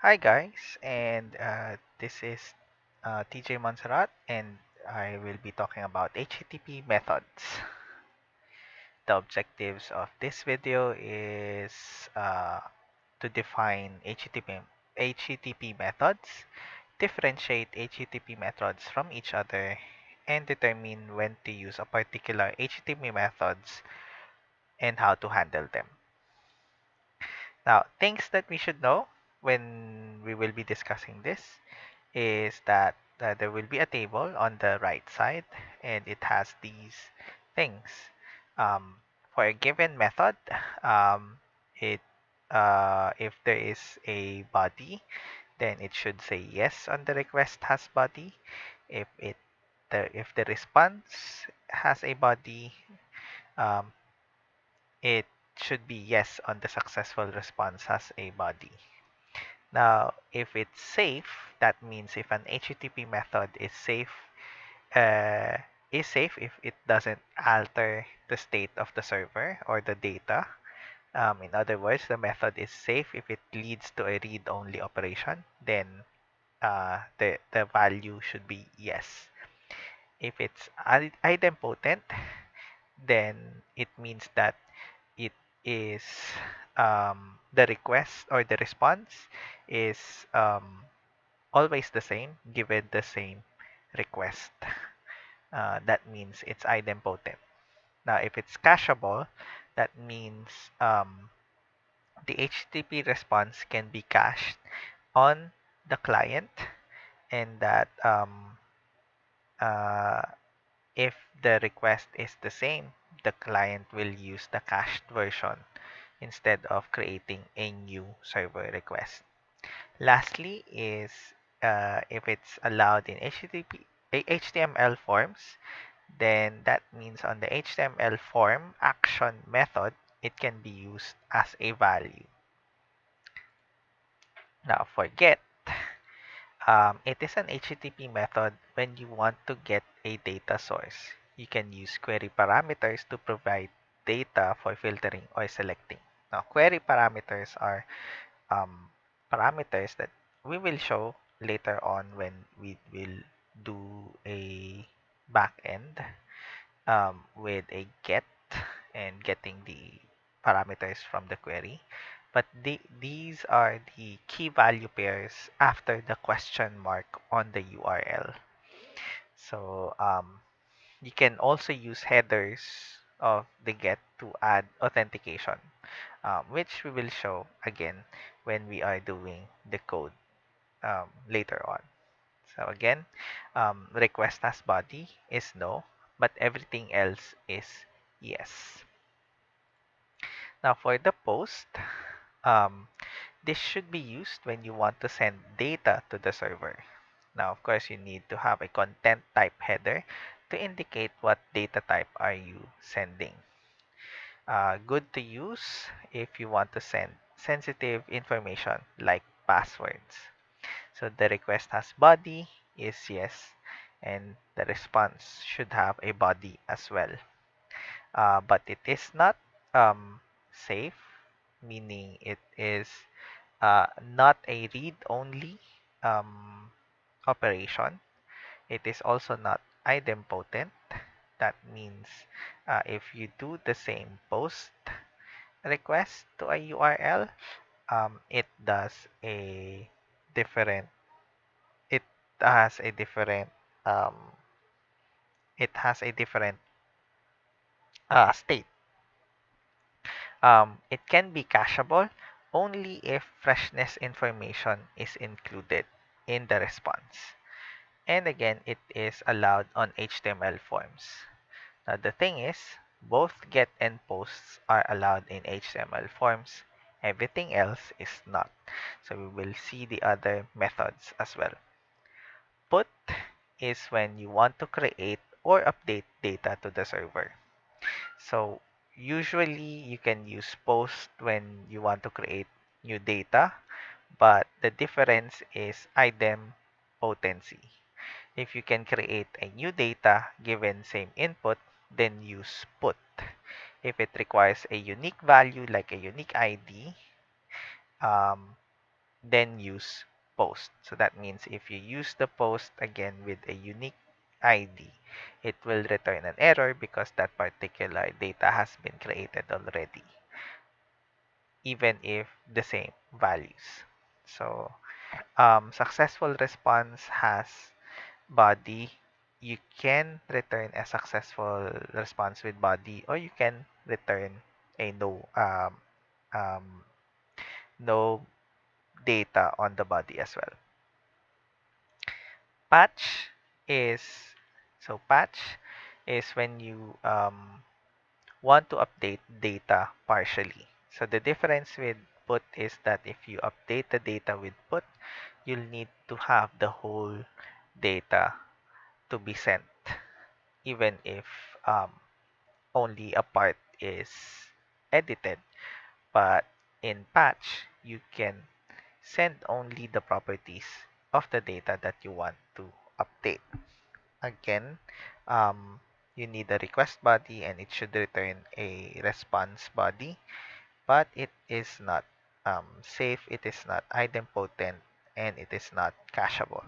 Hi guys, and this is TJ Montserrat, and I will be talking about HTTP methods. The objectives of this video is to define HTTP methods, differentiate HTTP methods from each other, and determine when to use a particular HTTP methods and how to handle them. Now, things that we should know when we will be discussing this is that there will be a table on the right side and it has these things. Um, for a given method, um, it if there is a body, then it should say yes on the request has body. If if the response has a body, um, it should be yes on the successful response has a body. Now, if it's safe, that means if an HTTP method uh, is safe if it doesn't alter the state of the server or the data. In other words, the method is safe if it leads to a read-only operation, then the value should be yes. If it's idempotent, then it means that it is the request or the response is always the same given the same request. That means it's idempotent. Now, if it's cacheable, that means the HTTP response can be cached on the client, and that uh, if the request is the same, the client will use the cached version instead of creating a new server request. Lastly is if it's allowed in HTML forms, then that means on the HTML form action method, it can be used as a value. Now for get, it is an HTTP method when you want to get a data source. You can use query parameters to provide data for filtering or selecting. Now query parameters are parameters that we will show later on when we will do a backend with a get and getting the parameters from the query. But these are the key value pairs after the question mark on the URL. So you can also use headers of the get to add authentication, which we will show again when we are doing the code later on. So again, request as body is no, but everything else is yes. Now for the post, um, this should be used when you want to send data to the server. Now, of course, you need to have a content type header to indicate what data type are you sending. Good to use if you want to send sensitive information like passwords. So the request has body is yes, and the response should have a body as well. But it is not safe, meaning it is not a read-only um, operation. It is also not idempotent. That means if you do the same post request to a URL, it does a different. It has a different. Um, it has a different state. It can be cacheable only if freshness information is included in the response. And again, it is allowed on HTML forms. Now, the thing is, both get and posts are allowed in HTML forms. Everything else is not. So we will see the other methods as well. Put is when you want to create or update data to the server. So usually you can use post when you want to create new data, but the difference is idempotency. If you can create a new data given same input, then use put. If it requires a unique value like a unique ID, um, then use post. So that means if you use the post again with a unique ID, it will return an error because that particular data has been created already, even if the same values. So successful response has body. You can return a successful response with body, or you can return a um, no data on the body as well. Patch is patch is when you want to update data partially. So the difference with put is that if you update the data with put, you'll need to have the whole data to be sent, even if um, only a part is edited. But in patch, you can send only the properties of the data that you want to update. Again, you need a request body and it should return a response body, but it is not safe, it is not idempotent, and it is not cacheable.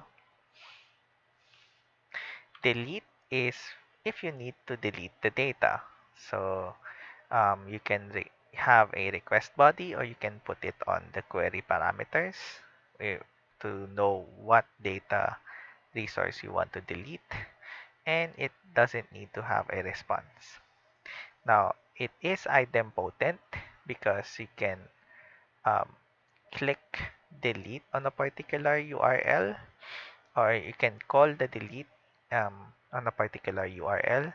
Delete is if you need to delete the data. So you can have a request body, or you can put it on the query parameters eh, to know what data resource you want to delete, and it doesn't need to have a response. Now, it is idempotent because you can um, click delete on a particular URL, or you can call the delete on a particular URL,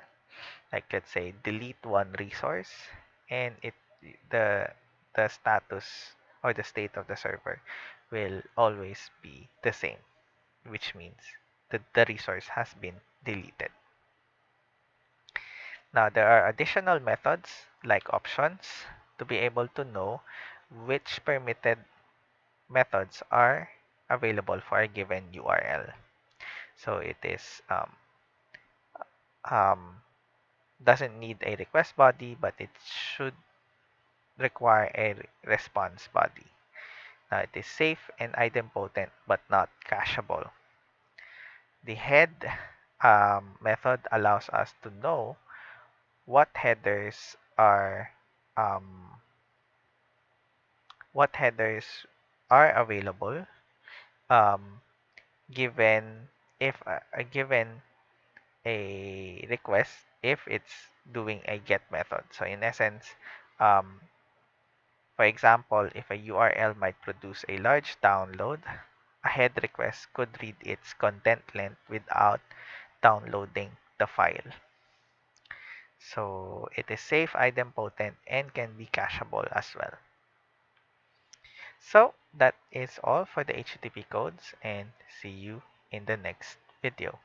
like let's say delete one resource, and the the status or the state of the server will always be the same, which means that the resource has been deleted. Now there are additional methods like options to be able to know which permitted methods are available for a given URL. So it is um, doesn't need a request body, but it should require a response body. Now it is safe and idempotent, but not cacheable. The head method allows us to know what headers are um, available um, given if given a request, if it's doing a get method. So in essence, um, for example, if a URL might produce a large download, a head request could read its content length without downloading the file. So it is safe, idempotent, and can be cacheable as well. So that is all for the HTTP codes, and see you in the next video.